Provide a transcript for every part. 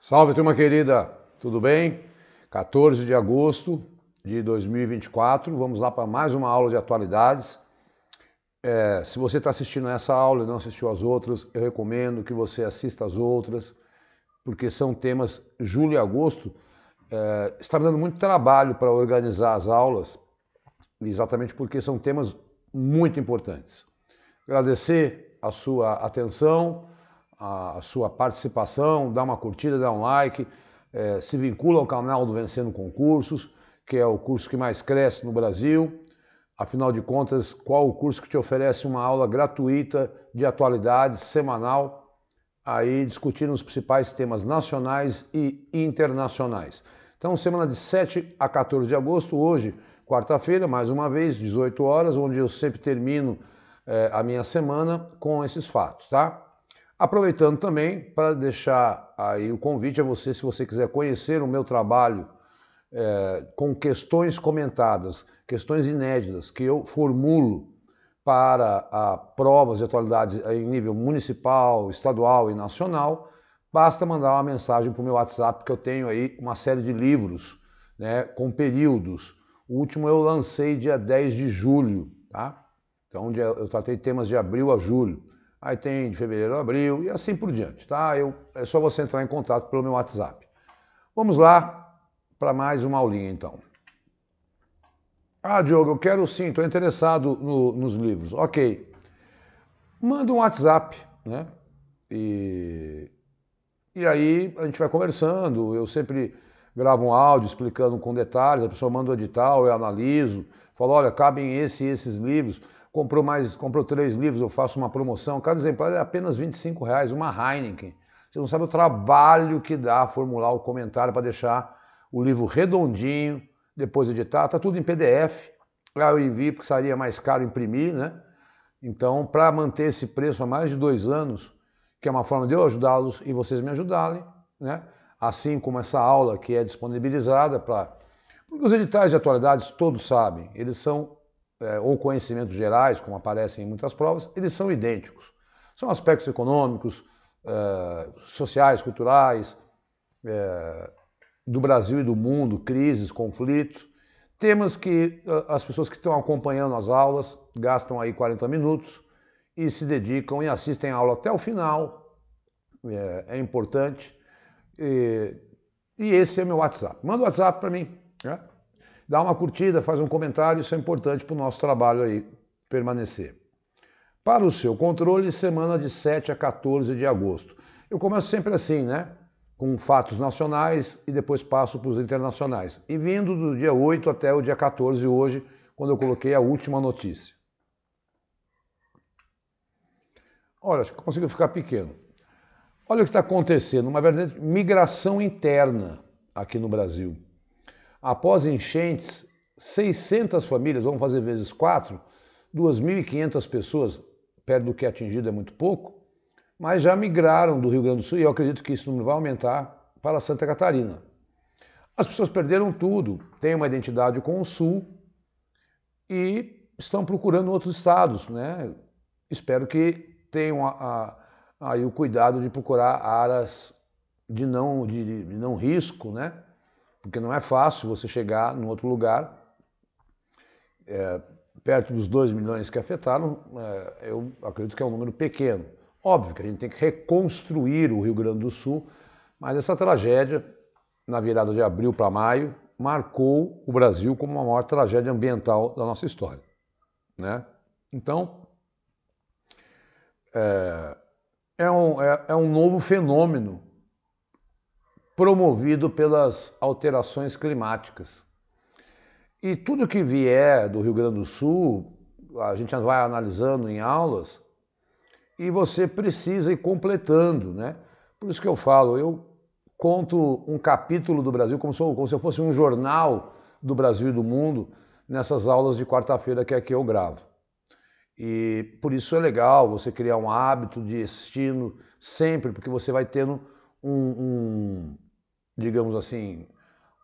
Salve, turma querida, tudo bem? 14 de agosto de 2024, vamos lá para mais uma aula de atualidades. Se você está assistindo essa aula e não assistiu às outras, eu recomendo que você assista às outras, porque são temas julho e agosto. Está me dando muito trabalho para organizar as aulas, exatamente porque são temas muito importantes. Agradecer a sua atenção, a sua participação, dá uma curtida, dá um like, se vincula ao canal do Vencendo Concursos, que é o curso que mais cresce no Brasil. Afinal de contas, qual o curso que te oferece uma aula gratuita de atualidades semanal, aí discutindo os principais temas nacionais e internacionais. Então, semana de 7 a 14 de agosto, hoje, quarta-feira, mais uma vez, 18 horas, onde eu sempre termino a minha semana com esses fatos, tá? Aproveitando também para deixar aí o convite a você, se você quiser conhecer o meu trabalho com questões comentadas, questões inéditas que eu formulo para provas de atualidades em nível municipal, estadual e nacional, basta mandar uma mensagem para o meu WhatsApp, que eu tenho aí uma série de livros, né, com períodos. O último eu lancei dia 10 de julho, tá? Então eu tratei temas de abril a julho. Aí tem de fevereiro a abril e assim por diante, tá? É só você entrar em contato pelo meu WhatsApp. Vamos lá para mais uma aulinha, então. Ah, Diogo, eu quero sim, estou interessado nos livros. Ok. Manda um WhatsApp, né? E aí a gente vai conversando. Eu sempre gravo um áudio explicando com detalhes. A pessoa manda o edital, eu analiso. Falo, olha, cabem esses livros. Comprou 3 livros, eu faço uma promoção. Cada exemplar é apenas R$25, uma Heineken. Você não sabe o trabalho que dá formular o comentário para deixar o livro redondinho, depois editar. Está tudo em PDF. Lá eu envio, porque seria mais caro imprimir, né? Então, para manter esse preço há mais de 2 anos, que é uma forma de eu ajudá-los e vocês me ajudarem, né? Assim como essa aula que é disponibilizada para... Porque os editais de atualidades, todos sabem, eles são, ou conhecimentos gerais, como aparecem em muitas provas, eles são idênticos. São aspectos econômicos, sociais, culturais, do Brasil e do mundo, crises, conflitos, temas que as pessoas que estão acompanhando as aulas gastam aí 40 minutos e se dedicam e assistem a aula até o final. É importante. E esse é meu WhatsApp. Manda o WhatsApp para mim, né? Dá uma curtida, faz um comentário, isso é importante para o nosso trabalho aí permanecer. Para o seu controle, semana de 7 a 14 de agosto. Eu começo sempre assim, né? Com fatos nacionais e depois passo para os internacionais. E vindo do dia 8 até o dia 14 hoje, quando eu coloquei a última notícia. Olha, acho que conseguiu ficar pequeno. Olha o que está acontecendo, uma verdadeira migração interna aqui no Brasil. Após enchentes, 600 famílias, vamos fazer vezes 4, 2.500 pessoas, perto do que é atingido é muito pouco, mas já migraram do Rio Grande do Sul e eu acredito que esse número vai aumentar para Santa Catarina. As pessoas perderam tudo, têm uma identidade com o Sul e estão procurando outros estados, né? Espero que tenham aí o cuidado de procurar áreas de não risco, né? Porque não é fácil você chegar num outro lugar, perto dos 2 milhões que afetaram, eu acredito que é um número pequeno. Óbvio que a gente tem que reconstruir o Rio Grande do Sul, mas essa tragédia, na virada de abril para maio, marcou o Brasil como a maior tragédia ambiental da nossa história, né? Então, é um novo fenômeno promovido pelas alterações climáticas. E tudo que vier do Rio Grande do Sul, a gente vai analisando em aulas, e você precisa ir completando, né? Por isso que eu falo, eu conto um capítulo do Brasil como se eu fosse um jornal do Brasil e do mundo nessas aulas de quarta-feira que é que eu gravo. E por isso é legal você criar um hábito de assistindo sempre, porque você vai tendo digamos assim,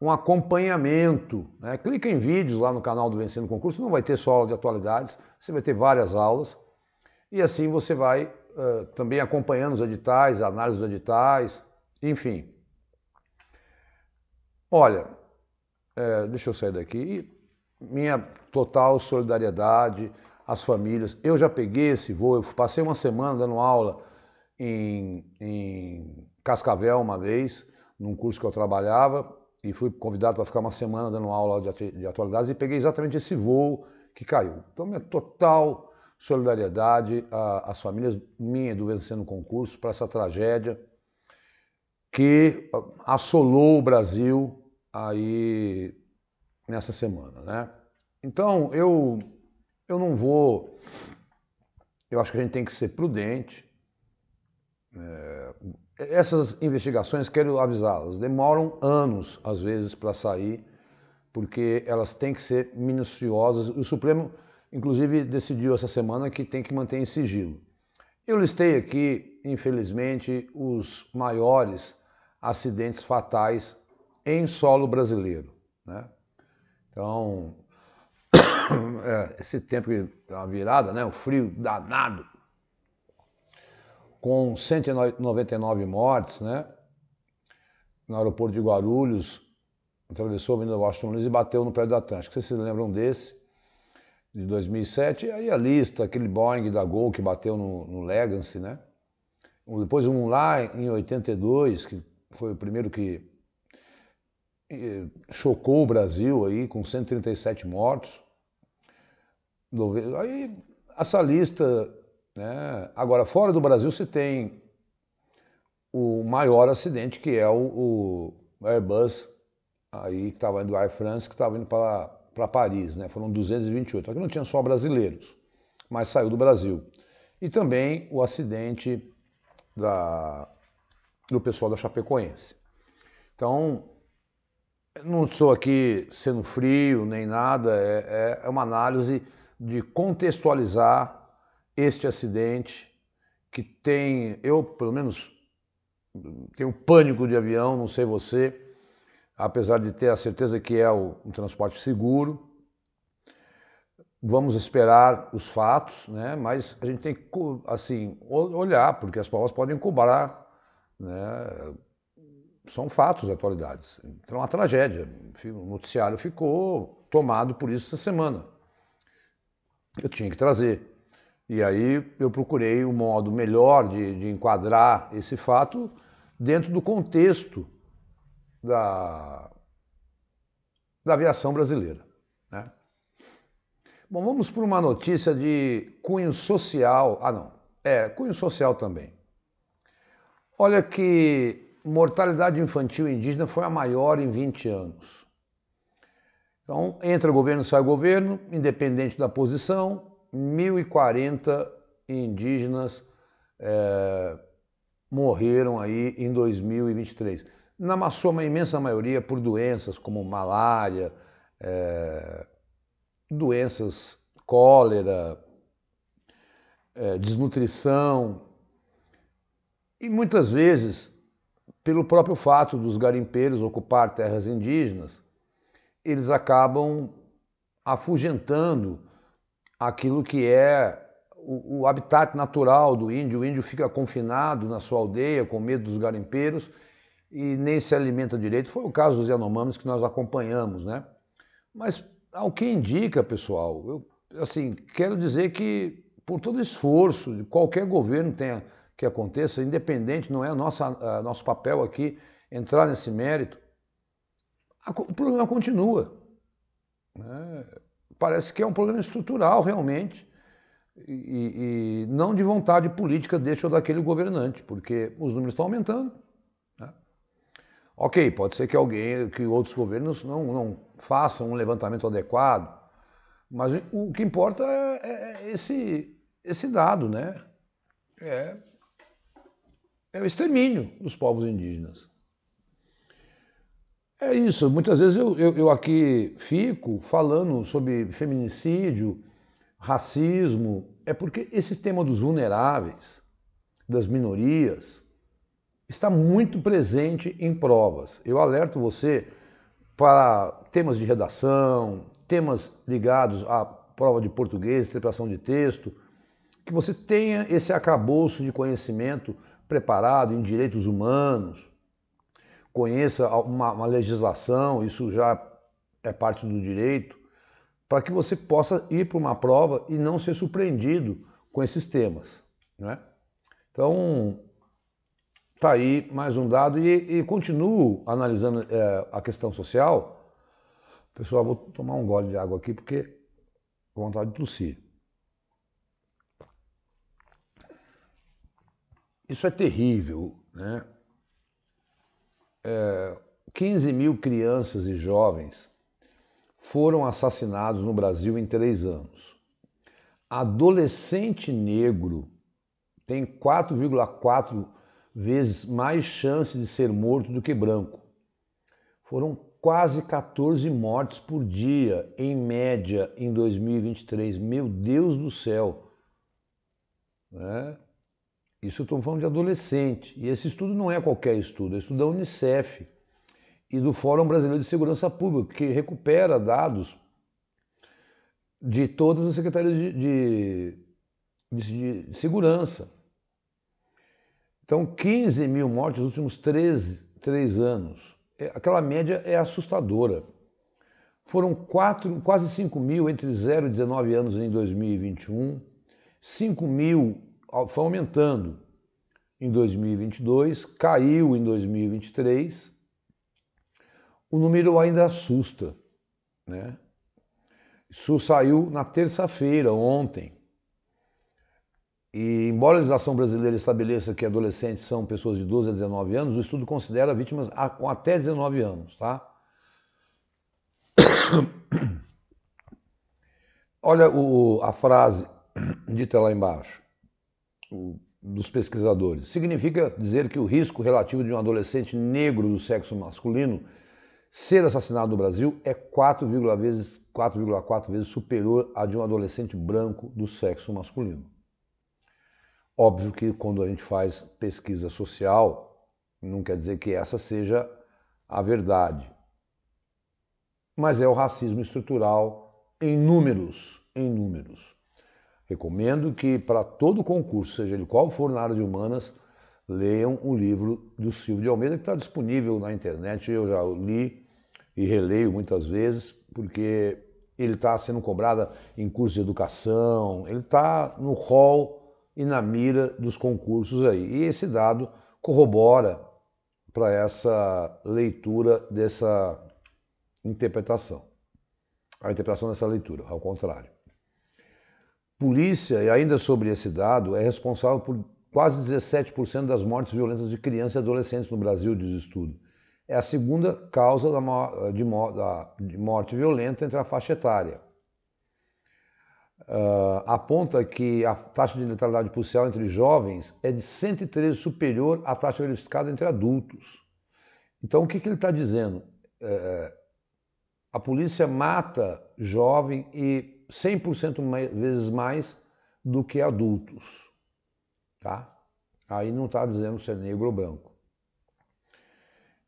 um acompanhamento, né? Clica em vídeos lá no canal do Vencendo Concurso, não vai ter só aula de atualidades, você vai ter várias aulas, e assim você vai também acompanhando os editais, a análise dos editais, enfim. Olha, deixa eu sair daqui. Minha total solidariedade às famílias. Eu já peguei esse voo, eu passei uma semana dando aula em Cascavel uma vez, num curso que eu trabalhava, e fui convidado para ficar uma semana dando aula de atualidades e peguei exatamente esse voo que caiu. Então, minha total solidariedade às famílias, minha do Vencendo o Concurso, para essa tragédia que assolou o Brasil aí nessa semana, né? Então, eu não vou... Eu acho que a gente tem que ser prudente. Essas investigações, quero avisá-las, demoram anos, às vezes, para sair, porque elas têm que ser minuciosas. O Supremo, inclusive, decidiu essa semana que tem que manter em sigilo. Eu listei aqui, infelizmente, os maiores acidentes fatais em solo brasileiro, né? Então, esse tempo, a virada, né? O frio danado, com 199 mortes, né? No aeroporto de Guarulhos, atravessou a Avenida Washington Luiz e bateu no prédio da TAM. Acho que vocês se lembram desse, de 2007. E aí a lista, aquele Boeing da Gol que bateu no Legacy, né? Depois um lá em 82, que foi o primeiro que chocou o Brasil aí, com 137 mortos. Aí essa lista, né? Agora, fora do Brasil se tem o maior acidente, que é o Airbus, aí, que estava indo do Air France, que estava indo para Paris, né? Foram 228. Aqui não tinha só brasileiros, mas saiu do Brasil. E também o acidente do pessoal da Chapecoense. Então, não estou aqui sendo frio nem nada, é uma análise de contextualizar este acidente que tem, eu pelo menos tenho pânico de avião, não sei você, apesar de ter a certeza que é um transporte seguro. Vamos esperar os fatos, né? Mas a gente tem que, assim, olhar, porque as provas podem cobrar, né? São fatos da atualidade. Então, é uma tragédia. O noticiário ficou tomado por isso essa semana. Eu tinha que trazer. E aí eu procurei um modo melhor de enquadrar esse fato dentro do contexto da aviação brasileira, né? Bom, vamos para uma notícia de cunho social. Ah, não. Cunho social também. Olha que mortalidade infantil indígena foi a maior em 20 anos. Então, entra governo, sai governo, independente da posição, 1.040 indígenas morreram aí em 2023. Na sua imensa maioria por doenças como malária, doenças, cólera, desnutrição, e muitas vezes, pelo próprio fato dos garimpeiros ocupar terras indígenas, eles acabam afugentando aquilo que é o habitat natural do índio. O índio fica confinado na sua aldeia com medo dos garimpeiros e nem se alimenta direito. Foi o caso dos Yanomamis que nós acompanhamos, né? Mas ao que indica, pessoal, eu assim, quero dizer que por todo esforço de qualquer governo que aconteça, independente, não é nosso papel aqui entrar nesse mérito, o problema continua, né? Parece que é um problema estrutural realmente e não de vontade política deste ou daquele governante, porque os números estão aumentando, né? Ok, pode ser que outros governos não façam um levantamento adequado, mas o que importa é esse dado, né? É o extermínio dos povos indígenas. É isso, muitas vezes eu aqui fico falando sobre feminicídio, racismo, é porque esse tema dos vulneráveis, das minorias, está muito presente em provas. Eu alerto você para temas de redação, temas ligados à prova de português, interpretação de texto, que você tenha esse arcabouço de conhecimento preparado em direitos humanos. conheça uma legislação, isso já é parte do direito, para que você possa ir para uma prova e não ser surpreendido com esses temas, né? Então, tá aí mais um dado e continuo analisando a questão social. Pessoal, vou tomar um gole de água aqui porque tô com vontade de tossir. Isso é terrível, né? 15 mil crianças e jovens foram assassinados no Brasil em 3 anos. Adolescente negro tem 4,4 vezes mais chance de ser morto do que branco. Foram quase 14 mortes por dia, em média, em 2023. Meu Deus do céu! Né? Isso eu estou falando de adolescente. E esse estudo não é qualquer estudo, é estudo da Unicef e do Fórum Brasileiro de Segurança Pública, que recupera dados de todas as secretarias de segurança. Então, 15 mil mortes nos últimos 3 anos. Aquela média é assustadora. Foram quase 5 mil entre 0 e 19 anos em 2021, 5 mil foi aumentando em 2022, caiu em 2023. O número ainda assusta, né? Isso saiu na terça-feira, ontem. E embora a legislação brasileira estabeleça que adolescentes são pessoas de 12 a 19 anos, o estudo considera vítimas com até 19 anos, tá? Olha a frase dita lá embaixo, dos pesquisadores. Significa dizer que o risco relativo de um adolescente negro do sexo masculino ser assassinado no Brasil é 4,4 vezes superior a de um adolescente branco do sexo masculino. Óbvio que quando a gente faz pesquisa social, não quer dizer que essa seja a verdade. Mas é o racismo estrutural em números, em números. Recomendo que para todo concurso, seja ele qual for na área de humanas, leiam o livro do Silvio de Almeida, que está disponível na internet. Eu já li e releio muitas vezes, porque ele está sendo cobrado em cursos de educação, ele está no hall e na mira dos concursos aí. E esse dado corrobora para essa leitura dessa interpretação. A interpretação dessa leitura, ao contrário. Polícia, e ainda sobre esse dado, é responsável por quase 17% das mortes violentas de crianças e adolescentes no Brasil, diz o estudo. É a segunda causa de morte violenta entre a faixa etária. Aponta que a taxa de letalidade policial entre jovens é de 113 superior à taxa verificada entre adultos. Então, o que ele está dizendo? A polícia mata jovem e 100% vezes mais do que adultos. Tá? Aí não está dizendo se é negro ou branco.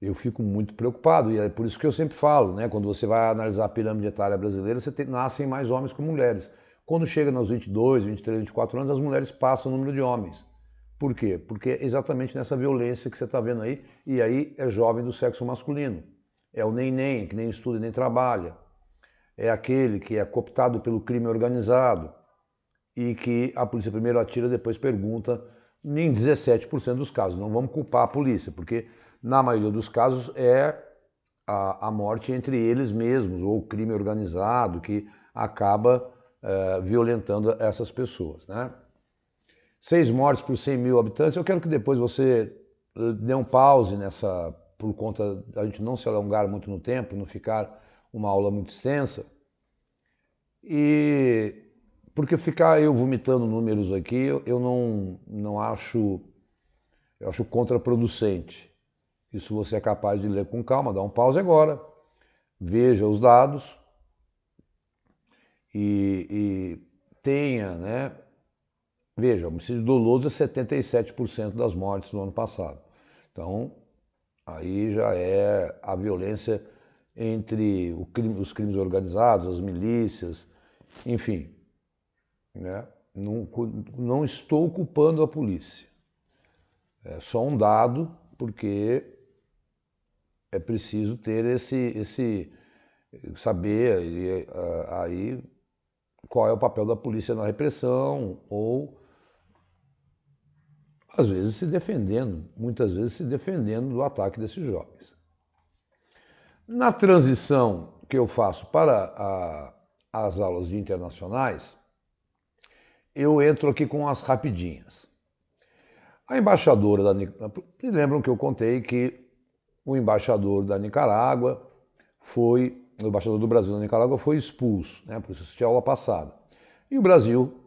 Eu fico muito preocupado, e é por isso que eu sempre falo, né? Quando você vai analisar a pirâmide etária brasileira, nascem mais homens que mulheres. Quando chega nos 22, 23, 24 anos, as mulheres passam o número de homens. Por quê? Porque é exatamente nessa violência que você está vendo aí, e aí é jovem do sexo masculino. É o neném, que nem estuda e nem trabalha. É aquele que é cooptado pelo crime organizado e que a polícia primeiro atira, depois pergunta, em 17% dos casos. Não vamos culpar a polícia, porque na maioria dos casos é a morte entre eles mesmos, ou o crime organizado que acaba violentando essas pessoas, né? 6 mortes por 100 mil habitantes. Eu quero que depois você dê um pause nessa, por conta da gente não se alongar muito no tempo, não ficar uma aula muito extensa. E porque ficar eu vomitando números aqui, eu não acho, eu acho contraproducente. Isso você é capaz de ler com calma, dá um pause agora, veja os dados e tenha, né? Veja, homicídio doloso é 77% das mortes no ano passado. Então, aí já é a violência entre os crimes organizados, as milícias, enfim. Né? Não estou culpando a polícia. É só um dado, porque é preciso ter saber aí qual é o papel da polícia na repressão ou, às vezes, se defendendo, muitas vezes se defendendo do ataque desses jovens. Na transição que eu faço para as aulas de internacionais, eu entro aqui com as rapidinhas. A embaixadora da Nicarágua, lembram que eu contei que o embaixador da Nicarágua o embaixador do Brasil na Nicarágua foi expulso, né? Por isso assisti a aula passada. E o Brasil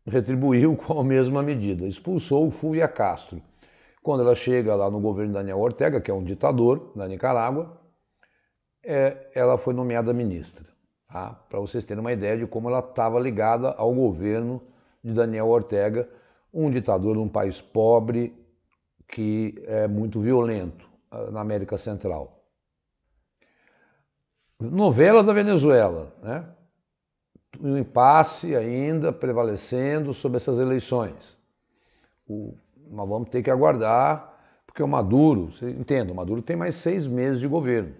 retribuiu com a mesma medida, expulsou Fulvia Castro. Quando ela chega lá no governo de Daniel Ortega, que é um ditador da Nicarágua, ela foi nomeada ministra, tá? Para vocês terem uma ideia de como ela estava ligada ao governo de Daniel Ortega, um ditador de um país pobre que é muito violento na América Central. Novela da Venezuela, né? Um impasse ainda prevalecendo sobre essas eleições. Nós vamos ter que aguardar, porque o Maduro, você entende, o Maduro tem mais 6 meses de governo.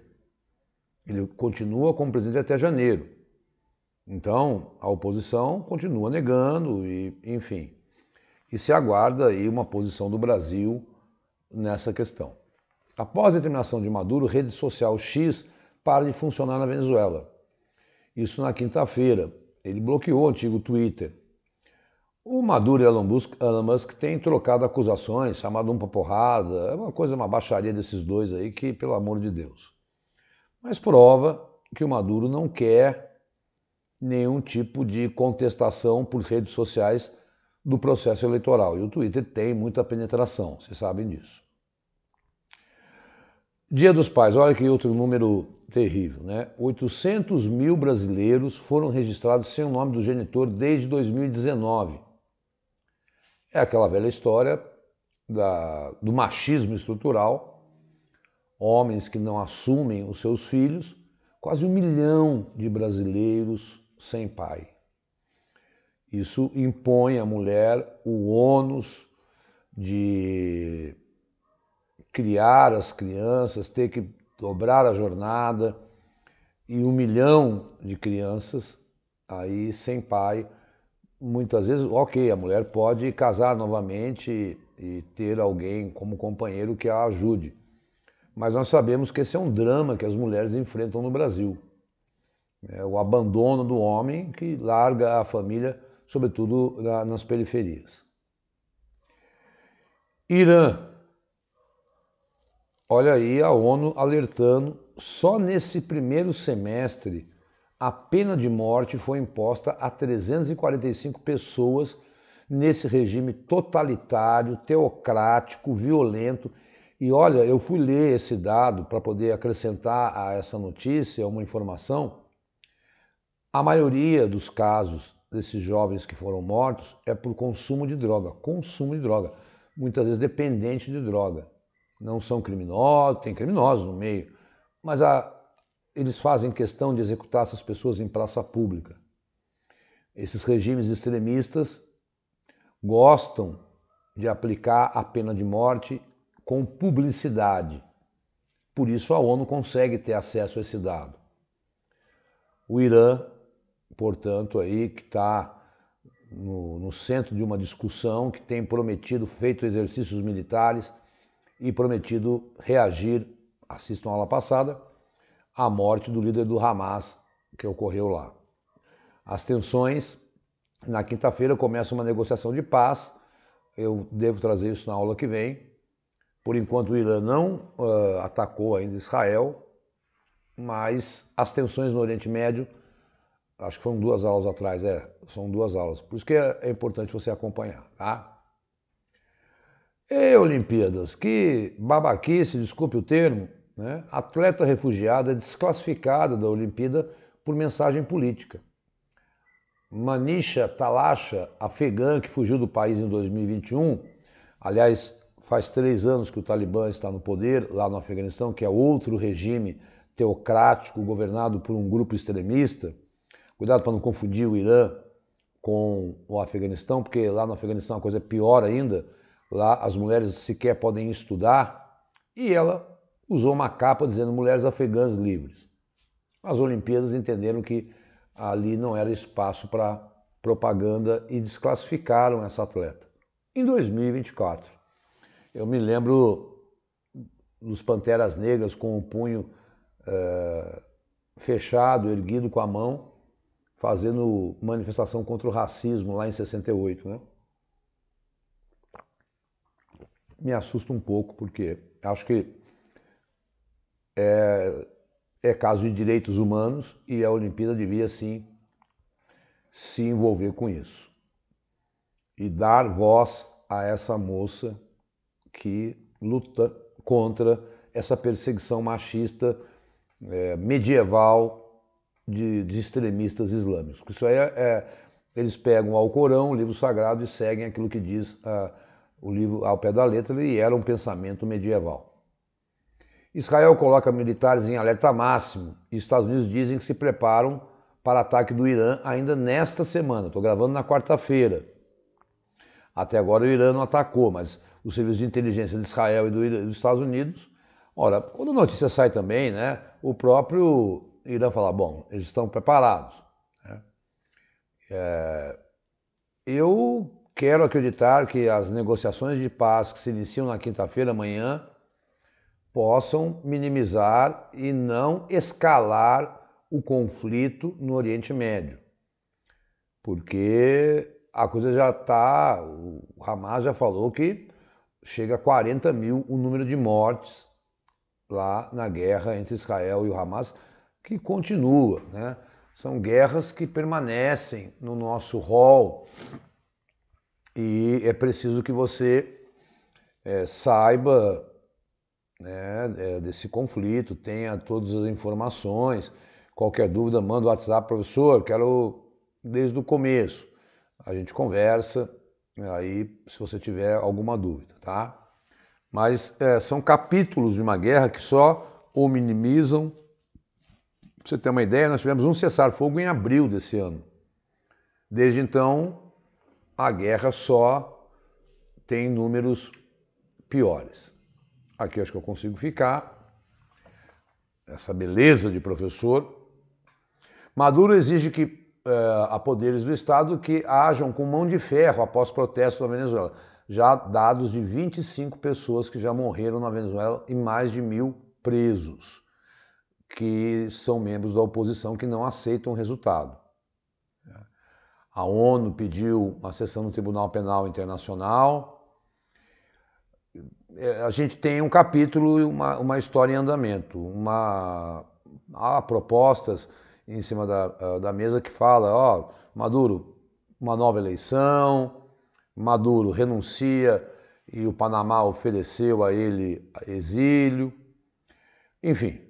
Ele continua como presidente até janeiro. Então, a oposição continua negando, enfim. E se aguarda aí uma posição do Brasil nessa questão. Após a determinação de Maduro, a rede social X para de funcionar na Venezuela. Isso na quinta-feira. Ele bloqueou o antigo Twitter. O Maduro e Elon Musk têm trocado acusações, chamado um pra porrada. É uma baixaria desses dois aí que, pelo amor de Deus. Mas prova que o Maduro não quer nenhum tipo de contestação por redes sociais do processo eleitoral. E o Twitter tem muita penetração, vocês sabem disso. Dia dos Pais, olha que outro número terrível, né? 800 mil brasileiros foram registrados sem o nome do genitor desde 2019. É aquela velha história do machismo estrutural, homens que não assumem os seus filhos, quase 1 milhão de brasileiros sem pai. Isso impõe à mulher o ônus de criar as crianças, ter que dobrar a jornada, e 1 milhão de crianças aí sem pai. Muitas vezes, ok, a mulher pode casar novamente e ter alguém como companheiro que a ajude. Mas nós sabemos que esse é um drama que as mulheres enfrentam no Brasil. É o abandono do homem que larga a família, sobretudo nas periferias. Irã. Olha aí a ONU alertando, só nesse primeiro semestre a pena de morte foi imposta a 345 pessoas nesse regime totalitário, teocrático, violento. E olha, eu fui ler esse dado para poder acrescentar a essa notícia uma informação. A maioria dos casos desses jovens que foram mortos é por consumo de droga, muitas vezes dependente de droga. Não são criminosos, tem criminosos no meio, mas eles fazem questão de executar essas pessoas em praça pública. Esses regimes extremistas gostam de aplicar a pena de morte com publicidade. Por isso a ONU consegue ter acesso a esse dado. O Irã, portanto, aí que está no centro de uma discussão, que tem prometido, feito exercícios militares e prometido reagir, assistam a aula passada, à morte do líder do Hamas que ocorreu lá. As tensões, na quinta-feira começa uma negociação de paz, eu devo trazer isso na aula que vem. Por enquanto o Irã não atacou ainda Israel, mas as tensões no Oriente Médio, acho que foram 2 aulas atrás, são 2 aulas, por isso que é importante você acompanhar, tá? E Olimpíadas, que babaquice, desculpe o termo, né? Atleta refugiada desclassificada da Olimpíada por mensagem política. Manisha Talasha, afegã que fugiu do país em 2021, aliás, faz 3 anos que o Talibã está no poder lá no Afeganistão, que é outro regime teocrático governado por um grupo extremista. Cuidado para não confundir o Irã com o Afeganistão, porque lá no Afeganistão a coisa é pior ainda. Lá as mulheres sequer podem estudar e ela usou uma capa dizendo mulheres afegãs livres. As Olimpíadas entenderam que ali não era espaço para propaganda e desclassificaram essa atleta. Em 2024, eu me lembro dos Panteras Negras com o punho fechado, erguido com a mão, fazendo manifestação contra o racismo lá em 68, né? Me assusta um pouco, porque acho que é caso de direitos humanos e a Olimpíada devia sim se envolver com isso e dar voz a essa moça que luta contra essa perseguição machista medieval de extremistas islâmicos. Isso aí eles pegam o Alcorão, o livro sagrado, e seguem aquilo que diz o livro ao pé da letra, e era um pensamento medieval. Israel coloca militares em alerta máximo e Estados Unidos dizem que se preparam para ataque do Irã ainda nesta semana. Estou gravando na quarta-feira. Até agora o Irã não atacou, mas os serviços de inteligência de Israel e dos Estados Unidos... Ora, quando a notícia sai também, né, o próprio Irã fala, bom, eles estão preparados. Né? Eu quero acreditar que as negociações de paz que se iniciam na quinta-feira, amanhã, possam minimizar e não escalar o conflito no Oriente Médio. Porque a coisa já está... O Hamas já falou que chega a 40 mil o número de mortes lá na guerra entre Israel e o Hamas, que continua, né? São guerras que permanecem no nosso rol e é preciso que você saiba, né, desse conflito, tenha todas as informações. Qualquer dúvida, manda o WhatsApp, professor, quero desde o começo. A gente conversa, aí se você tiver alguma dúvida, tá? Mas são capítulos de uma guerra que só o minimizam. Pra você ter uma ideia, nós tivemos um cessar-fogo em abril desse ano. Desde então, a guerra só tem números piores. Aqui acho que eu consigo ficar. Essa beleza de professor. Maduro exige que a poderes do Estado que hajam com mão de ferro após protestos na Venezuela. Já dados de 25 pessoas que já morreram na Venezuela e mais de 1.000 presos, que são membros da oposição que não aceitam o resultado. A ONU pediu uma sessão no Tribunal Penal Internacional. A gente tem um capítulo e uma história em andamento. Há propostas em cima da mesa que fala, ó, Maduro, uma nova eleição, Maduro renuncia e o Panamá ofereceu a ele exílio. Enfim,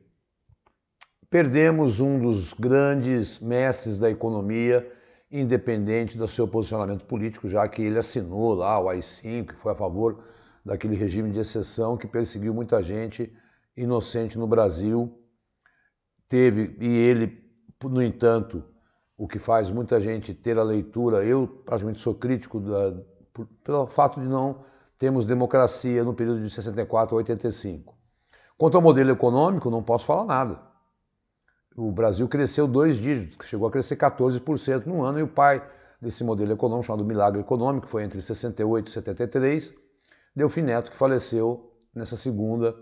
perdemos um dos grandes mestres da economia, independente do seu posicionamento político, já que ele assinou lá o AI-5, que foi a favor daquele regime de exceção que perseguiu muita gente inocente no Brasil. E ele, no entanto, o que faz muita gente ter a leitura, eu praticamente sou crítico pelo fato de não termos democracia no período de 64 a 85. Quanto ao modelo econômico, não posso falar nada. O Brasil cresceu 2 dígitos, chegou a crescer 14% no ano, e o pai desse modelo econômico, chamado Milagre Econômico, foi entre 68 e 73, Delfim Neto, que faleceu nessa segunda,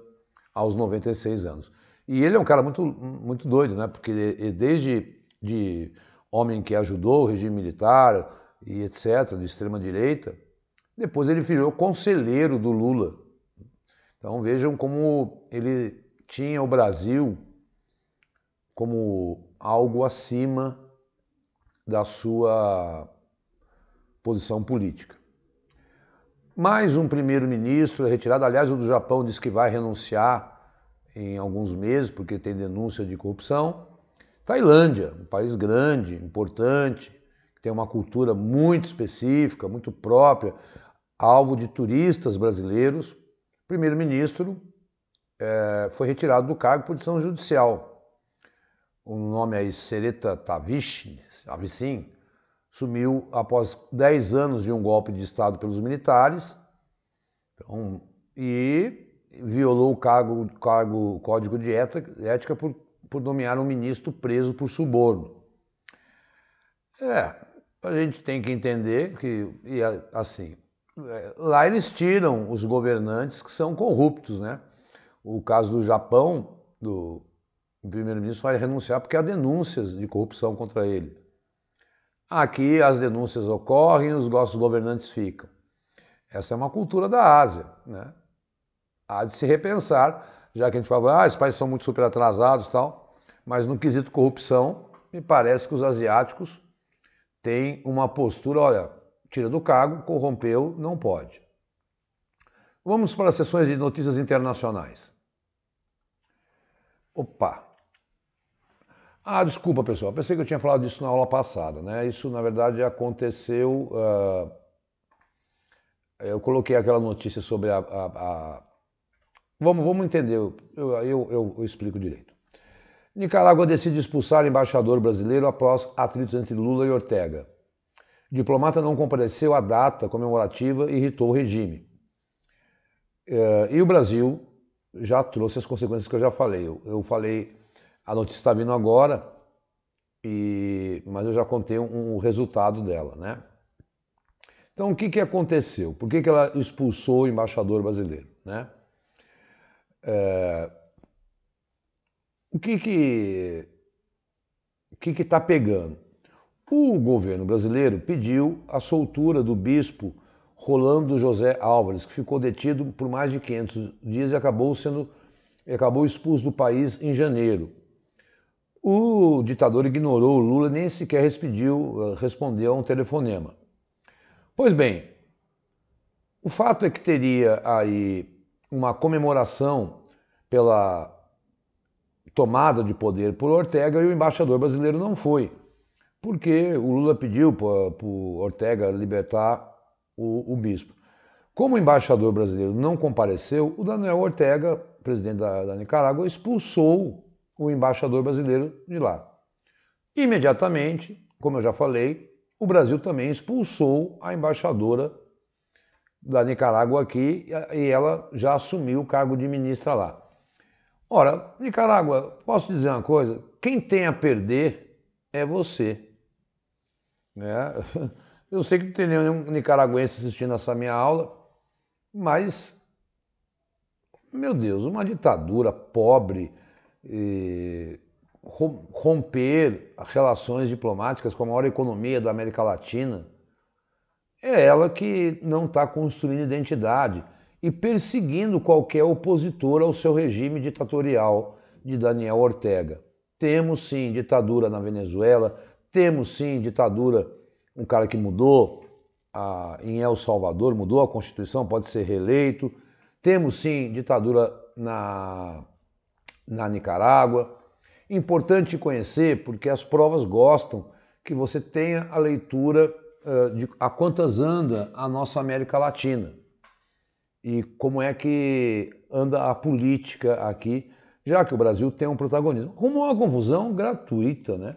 aos 96 anos. E ele é um cara muito, muito doido, né? Porque desde de homem que ajudou o regime militar e etc., de extrema-direita, depois ele virou conselheiro do Lula. Então vejam como ele tinha o Brasil como algo acima da sua posição política. Mais um primeiro-ministro retirado, aliás, o do Japão diz que vai renunciar em alguns meses, porque tem denúncia de corrupção. Tailândia, um país grande, importante, que tem uma cultura muito específica, muito própria, alvo de turistas brasileiros. O primeiro-ministro foi retirado do cargo por decisão judicial. O nome aí, Sereta Tavicin, sumiu após 10 anos de um golpe de Estado pelos militares. Então, e violou o código de ética por nomear um ministro preso por suborno. A gente tem que entender que, assim, lá eles tiram os governantes que são corruptos, né? O caso do Japão, o primeiro-ministro vai renunciar porque há denúncias de corrupção contra ele. Aqui as denúncias ocorrem e os nossos governantes ficam. Essa é uma cultura da Ásia, né? Há de se repensar, já que a gente fala, esses países são muito super atrasados e tal, mas no quesito corrupção, me parece que os asiáticos têm uma postura, olha, tira do cargo, corrompeu, não pode. Vamos para as sessões de notícias internacionais. Opa! Desculpa, pessoal, pensei que eu tinha falado disso na aula passada, né? Isso, na verdade, aconteceu... eu coloquei aquela notícia sobre Vamos entender, eu explico direito. Nicarágua decide expulsar embaixador brasileiro após atritos entre Lula e Ortega. Diplomata não compareceu à data comemorativa e irritou o regime. E o Brasil já trouxe as consequências que eu já falei. Eu falei, a notícia está vindo agora, mas eu já contei um resultado dela, né? Então, o que aconteceu? Por que ela expulsou o embaixador brasileiro, né? O que está pegando? O governo brasileiro pediu a soltura do bispo Rolando José Álvares, que ficou detido por mais de 500 dias e acabou expulso do país em janeiro. O ditador ignorou o Lula e nem sequer respondeu a um telefonema. Pois bem, o fato é que teria aí uma comemoração pela tomada de poder por Ortega e o embaixador brasileiro não foi, porque o Lula pediu para o Ortega libertar o bispo. Como o embaixador brasileiro não compareceu, o Daniel Ortega, presidente da Nicarágua, expulsou o embaixador brasileiro de lá. Imediatamente, como eu já falei, o Brasil também expulsou a embaixadora da Nicarágua aqui e ela já assumiu o cargo de ministra lá. Ora, Nicarágua, posso dizer uma coisa? Quem tem a perder é você. Né? Eu sei que não tem nenhum nicaragüense assistindo essa minha aula, mas, meu Deus, uma ditadura pobre, romper relações diplomáticas com a maior economia da América Latina, é ela que não está construindo identidade e perseguindo qualquer opositor ao seu regime ditatorial de Daniel Ortega. Temos sim ditadura na Venezuela, temos sim ditadura, um cara que mudou em El Salvador, mudou a Constituição, pode ser reeleito. Temos sim ditadura na Nicarágua. Importante conhecer, porque as provas gostam que você tenha a leitura de a quantas anda a nossa América Latina e como é que anda a política aqui, já que o Brasil tem um protagonismo. Rumou uma confusão gratuita, né?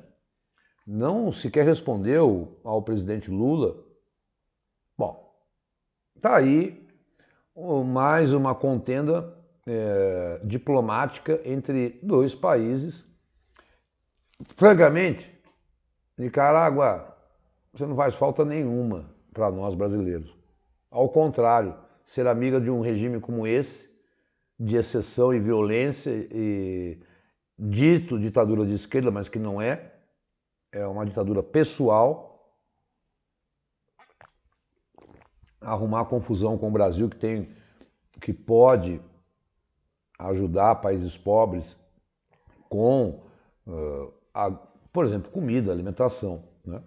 Não sequer respondeu ao presidente Lula. Bom, tá aí mais uma contenda diplomática entre dois países. Francamente, Nicarágua, você não faz falta nenhuma para nós brasileiros. Ao contrário, ser amiga de um regime como esse, de exceção e violência, e dito ditadura de esquerda, mas que não é uma ditadura pessoal, arrumar confusão com o Brasil, que pode ajudar países pobres com, por exemplo, comida, alimentação, né?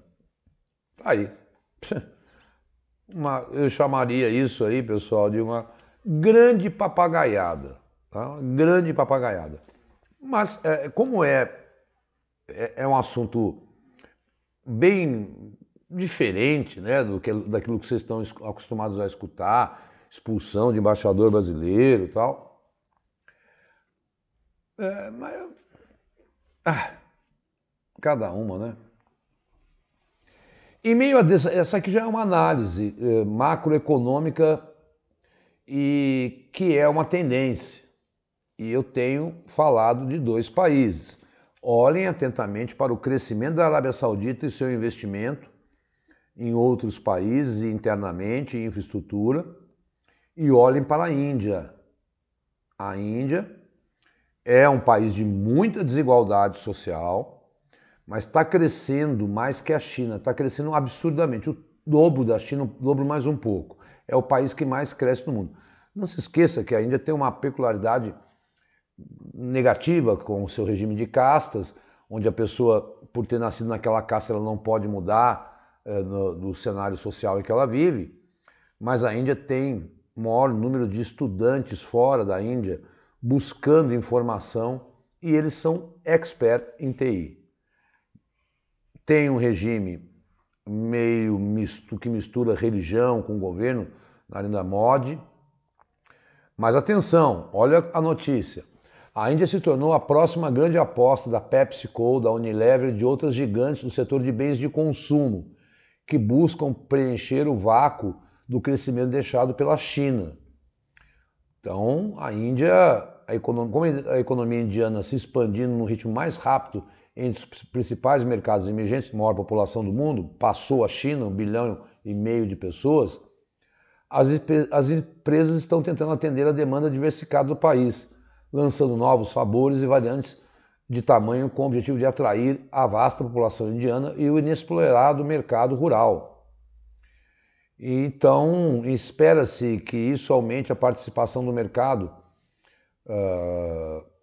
Tá aí. Eu chamaria isso aí, pessoal, de uma grande papagaiada. Tá? Uma grande papagaiada. Mas, como é um assunto bem diferente, né, daquilo que vocês estão acostumados a escutar, expulsão de embaixador brasileiro e tal. Cada uma, né? Em meio a essa aqui já é uma análise macroeconômica e que é uma tendência. E eu tenho falado de dois países. Olhem atentamente para o crescimento da Arábia Saudita e seu investimento em outros países e internamente em infraestrutura, e olhem para a Índia. A Índia é um país de muita desigualdade social, mas está crescendo mais que a China, está crescendo absurdamente, o dobro da China, o dobro mais um pouco. É o país que mais cresce no mundo. Não se esqueça que a Índia tem uma peculiaridade negativa com o seu regime de castas, onde a pessoa, por ter nascido naquela casta, ela não pode mudar do cenário social em que ela vive, mas a Índia tem o maior número de estudantes fora da Índia buscando informação e eles são expert em TI. Tem um regime meio misto, que mistura religião com governo, Narendra Modi, mas atenção, olha a notícia. A Índia se tornou a próxima grande aposta da PepsiCo, da Unilever e de outras gigantes do setor de bens de consumo, que buscam preencher o vácuo do crescimento deixado pela China. Então, a Índia, como a economia indiana se expandindo no ritmo mais rápido entre os principais mercados emergentes, maior população do mundo, passou a China, 1,5 bilhão de pessoas, as empresas estão tentando atender a demanda diversificada do país, lançando novos sabores e variantes de tamanho com o objetivo de atrair a vasta população indiana e o inexplorado mercado rural. Então, espera-se que isso aumente a participação do mercado,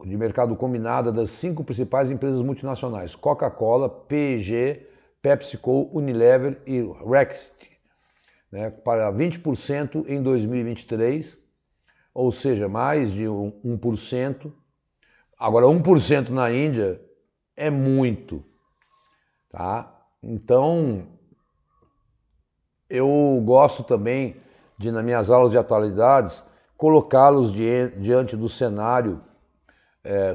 de mercado combinada das 5 principais empresas multinacionais, Coca-Cola, P&G, PepsiCo, Unilever e Reckitt, né, para 20% em 2023, ou seja, mais de 1%. Agora, 1% na Índia é muito, tá? Então, eu gosto também de, nas minhas aulas de atualidades, colocá-los diante do cenário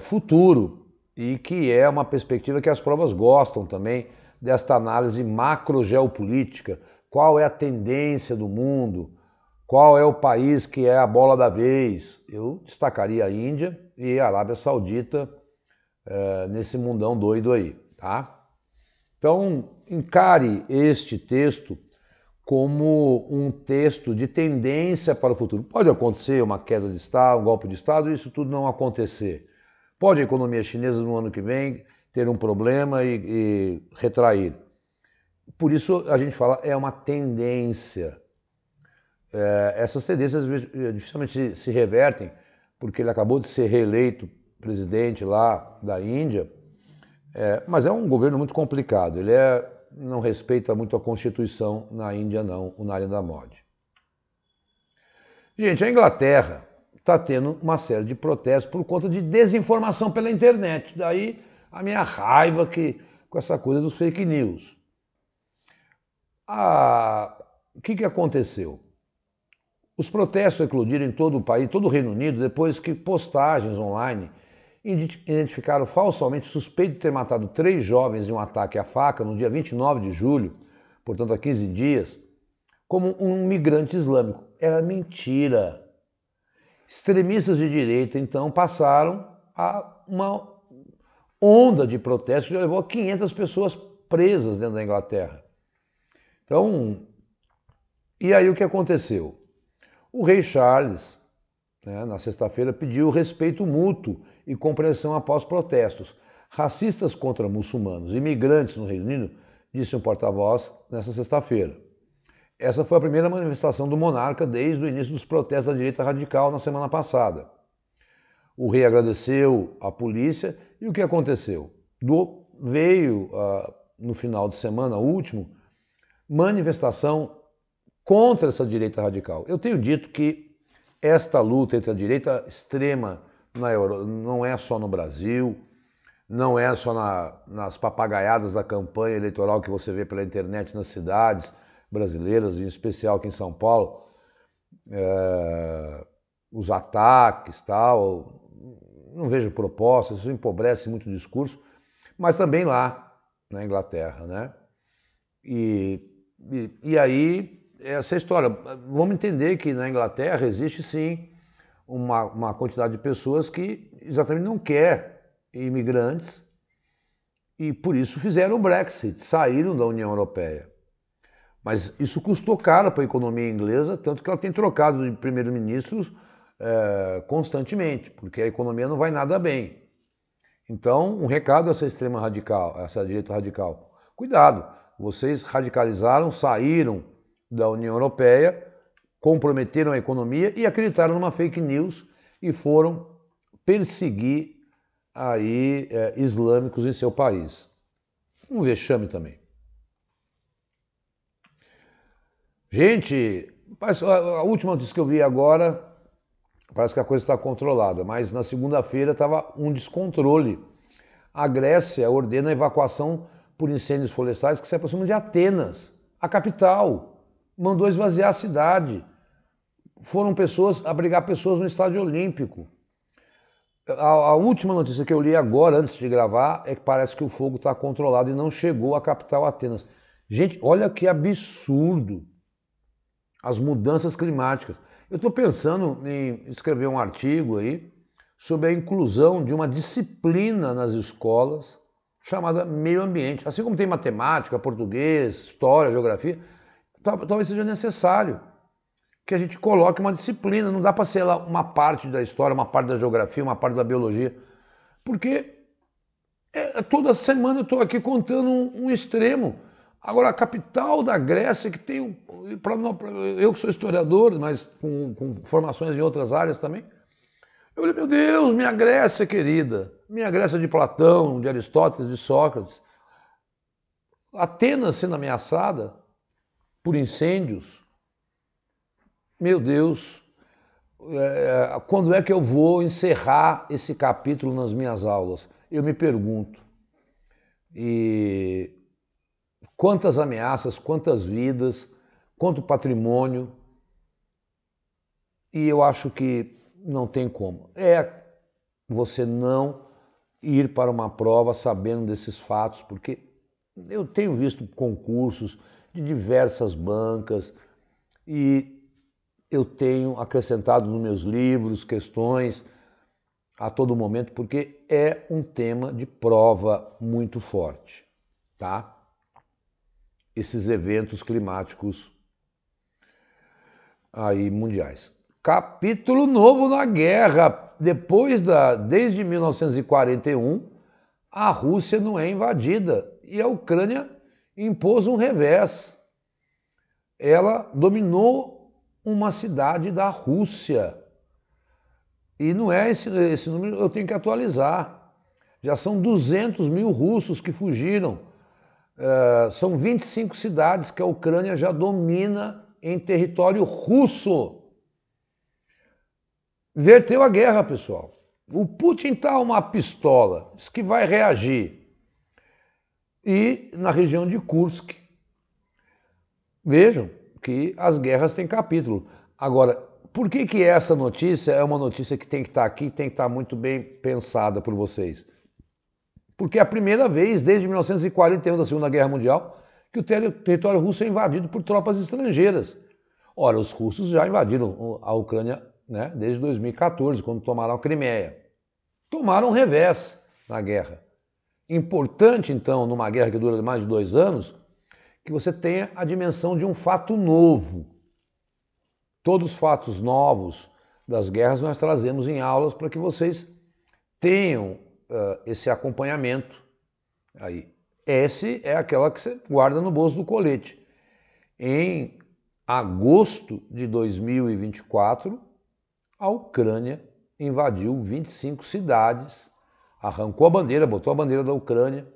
futuro e que é uma perspectiva que as provas gostam também, desta análise macrogeopolítica. Qual é a tendência do mundo? Qual é o país que é a bola da vez? Eu destacaria a Índia e a Arábia Saudita nesse mundão doido aí, tá? Então, encare este texto como um texto de tendência para o futuro. Pode acontecer uma queda de Estado, um golpe de Estado, isso tudo não acontecer. Pode a economia chinesa no ano que vem ter um problema e retrair. Por isso a gente fala, é uma tendência. Essas tendências dificilmente se revertem, porque ele acabou de ser reeleito presidente lá da Índia, mas é um governo muito complicado. Ele não respeita muito a Constituição na Índia, não, o Narendra Modi. Gente, a Inglaterra está tendo uma série de protestos por conta de desinformação pela internet. Daí a minha raiva com essa coisa dos fake news. O que aconteceu? Os protestos eclodiram em todo o país, todo o Reino Unido, depois que postagens online identificaram falsamente suspeito de ter matado 3 jovens em um ataque à faca no dia 29 de julho, portanto há 15 dias, como um migrante islâmico. Era mentira. Extremistas de direita, então, passaram a uma onda de protestos que levou a 500 pessoas presas dentro da Inglaterra. Então, e aí o que aconteceu? O rei Charles, na sexta-feira, pediu respeito mútuo e compreensão após protestos racistas contra muçulmanos e imigrantes no Reino Unido, disse um porta-voz nessa sexta-feira. Essa foi a primeira manifestação do monarca desde o início dos protestos da direita radical na semana passada. O rei agradeceu à polícia e o que aconteceu? Veio, no final de semana último, manifestação contra essa direita radical. Eu tenho dito que esta luta entre a direita extrema na Europa não é só no Brasil, não é só nas papagaiadas da campanha eleitoral que você vê pela internet nas cidades brasileiras, em especial aqui em São Paulo, os ataques, tal, não vejo propostas, isso empobrece muito o discurso, mas também lá na Inglaterra, né? E aí essa história. Vamos entender que na Inglaterra existe sim uma quantidade de pessoas que exatamente não quer imigrantes e por isso fizeram o Brexit, saíram da União Europeia. Mas isso custou caro para a economia inglesa, tanto que ela tem trocado de primeiros-ministros constantemente, porque a economia não vai nada bem. Então, um recado a essa extrema radical, a essa direita radical. Cuidado, vocês radicalizaram, saíram da União Europeia, comprometeram a economia e acreditaram numa fake news e foram perseguir aí islâmicos em seu país. Um vexame também. Gente, a última notícia que eu vi agora, parece que a coisa está controlada, mas na segunda-feira estava um descontrole. A Grécia ordena a evacuação por incêndios florestais que se aproximam de Atenas, a capital. Mandou esvaziar a cidade. Foram pessoas abrigar pessoas no estádio olímpico. A última notícia que eu li agora, antes de gravar, é que parece que o fogo está controlado e não chegou à capital Atenas. Gente, olha que absurdo as mudanças climáticas. Eu estou pensando em escrever um artigo aí sobre a inclusão de uma disciplina nas escolas chamada meio ambiente. Assim como tem matemática, português, história, geografia, talvez seja necessário que a gente coloque uma disciplina. Não dá para ser lá uma parte da história, uma parte da geografia, uma parte da biologia. Porque toda semana eu estou aqui contando um extremo. Agora, a capital da Grécia, que tem, eu que sou historiador, mas com formações em outras áreas também, eu falei, meu Deus, minha Grécia querida, minha Grécia de Platão, de Aristóteles, de Sócrates, Atenas sendo ameaçada por incêndios, meu Deus, quando é que eu vou encerrar esse capítulo nas minhas aulas? Eu me pergunto. E quantas ameaças, quantas vidas, quanto patrimônio, e eu acho que não tem como. É você não ir para uma prova sabendo desses fatos, porque eu tenho visto concursos de diversas bancas e eu tenho acrescentado nos meus livros questões a todo momento, porque é um tema de prova muito forte, tá? Esses eventos climáticos aí mundiais. Capítulo novo na guerra. Desde 1941, a Rússia não é invadida e a Ucrânia impôs um revés. Ela dominou uma cidade da Rússia. E não é esse número, eu tenho que atualizar. Já são 200 mil russos que fugiram. São 25 cidades que a Ucrânia já domina em território russo. Verteu a guerra, pessoal. O Putin está uma pistola, diz que vai reagir. E na região de Kursk, vejam que as guerras têm capítulo. Agora, por que essa notícia é uma notícia que tem que estar aqui, tem que estar muito bem pensada por vocês? Porque é a primeira vez, desde 1941, da Segunda Guerra Mundial, que o território russo é invadido por tropas estrangeiras. Ora, os russos já invadiram a Ucrânia, né, desde 2014, quando tomaram a Crimeia. Tomaram um revés na guerra. Importante, então, numa guerra que dura mais de 2 anos, que você tenha a dimensão de um fato novo. Todos os fatos novos das guerras nós trazemos em aulas para que vocês tenham esse acompanhamento. Aí, esse é aquela que você guarda no bolso do colete. Em agosto de 2024, a Ucrânia invadiu 25 cidades, arrancou a bandeira, botou a bandeira da Ucrânia,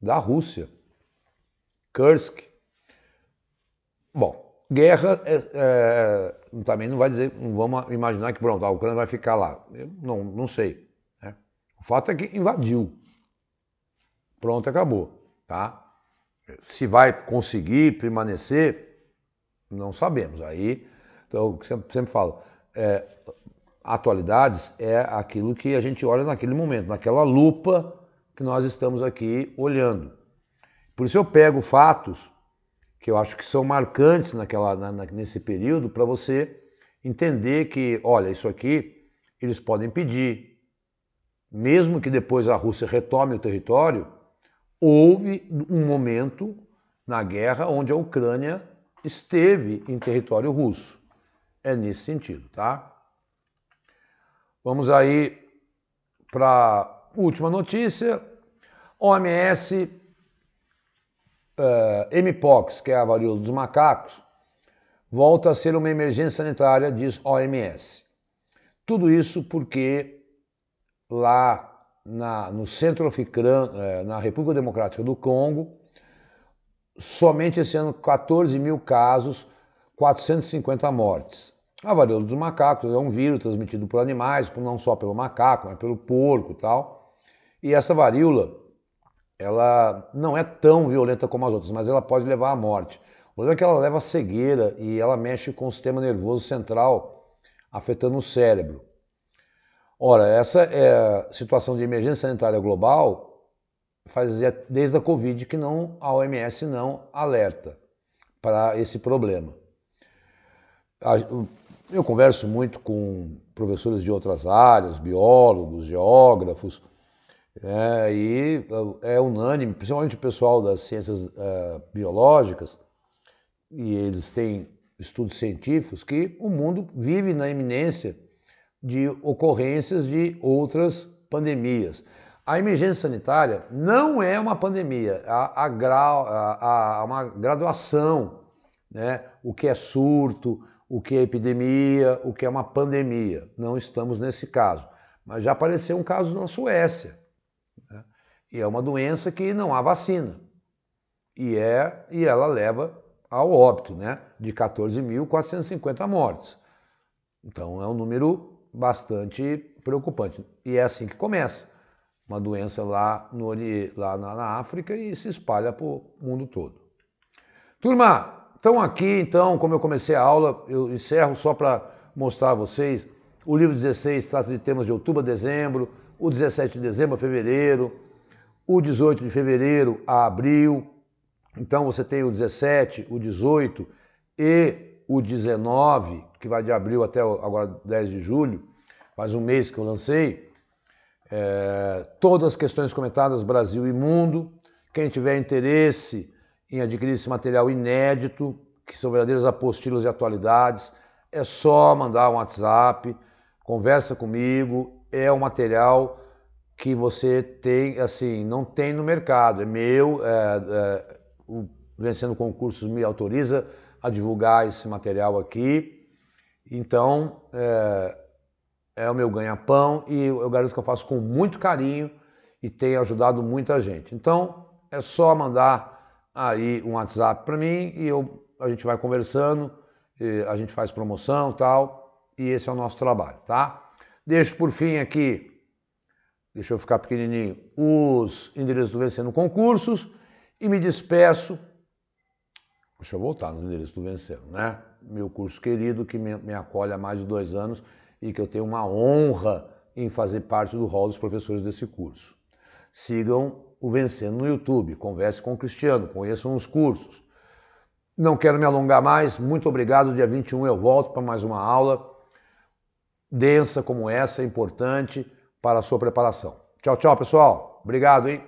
da Rússia. Kursk. Bom, guerra também não vai dizer, não vamos imaginar que pronto, a Ucrânia vai ficar lá. Eu não sei. Né? O fato é que invadiu. Pronto, acabou. Tá? Se vai conseguir permanecer, não sabemos. Aí, então, eu sempre falo, atualidades é aquilo que a gente olha naquele momento, naquela lupa que nós estamos aqui olhando. Por isso eu pego fatos que eu acho que são marcantes nesse período para você entender que, olha, isso aqui eles podem pedir. Mesmo que depois a Rússia retome o território, houve um momento na guerra onde a Ucrânia esteve em território russo. É nesse sentido, tá? Vamos aí para a última notícia. OMS, Mpox, que é a varíola dos macacos, volta a ser uma emergência sanitária, diz OMS. Tudo isso porque lá no centro-africano, na República Democrática do Congo, somente esse ano 14 mil casos, 450 mortes. A varíola dos macacos é um vírus transmitido por animais, não só pelo macaco, mas pelo porco e tal. E essa varíola, ela não é tão violenta como as outras, mas ela pode levar à morte. O problema é que ela leva à cegueira e ela mexe com o sistema nervoso central, afetando o cérebro. Ora, essa situação de emergência sanitária global faz desde a Covid que a OMS não alerta para esse problema. Eu converso muito com professores de outras áreas, biólogos, geógrafos, e é unânime, principalmente o pessoal das ciências biológicas, e eles têm estudos científicos, que o mundo vive na iminência de ocorrências de outras pandemias. A emergência sanitária não é uma pandemia, há uma graduação, né? O que é surto, o que é epidemia, o que é uma pandemia. Não estamos nesse caso. Mas já apareceu um caso na Suécia, né? E é uma doença que não há vacina. E ela leva ao óbito, né? De 14.450 mortes. Então é um número bastante preocupante. E é assim que começa. Uma doença lá na África e se espalha para o mundo todo. Turma, então aqui, como eu comecei a aula, eu encerro só para mostrar a vocês. O livro 16 trata de temas de outubro a dezembro, o 17 de dezembro a fevereiro, o 18 de fevereiro a abril. Então você tem o 17, o 18 e o 19, que vai de abril até agora 10 de julho, faz um mês que eu lancei. Todas as questões comentadas, Brasil e mundo. Quem tiver interesse em adquirir esse material inédito, que são verdadeiras apostilas de atualidades, é só mandar um WhatsApp, conversa comigo, é um material que você tem, assim, não tem no mercado, é meu, o Vencendo Concursos me autoriza a divulgar esse material aqui, então é o meu ganha-pão e eu garanto que eu faço com muito carinho e tem ajudado muita gente. Então é só mandar aí um WhatsApp para mim e a gente vai conversando, a gente faz promoção e tal, e esse é o nosso trabalho, tá? Deixo por fim aqui, deixa eu ficar pequenininho, os endereços do Vencendo Concursos e me despeço. Deixa eu voltar nos endereços do Vencendo, né? Meu curso querido que me acolhe há mais de 2 anos e que eu tenho uma honra em fazer parte do hall dos professores desse curso. Sigam o Vencendo no YouTube, converse com o Cristiano, conheçam os cursos. Não quero me alongar mais, muito obrigado. Dia 21 eu volto para mais uma aula densa como essa, importante para a sua preparação. Tchau, tchau, pessoal. Obrigado, hein?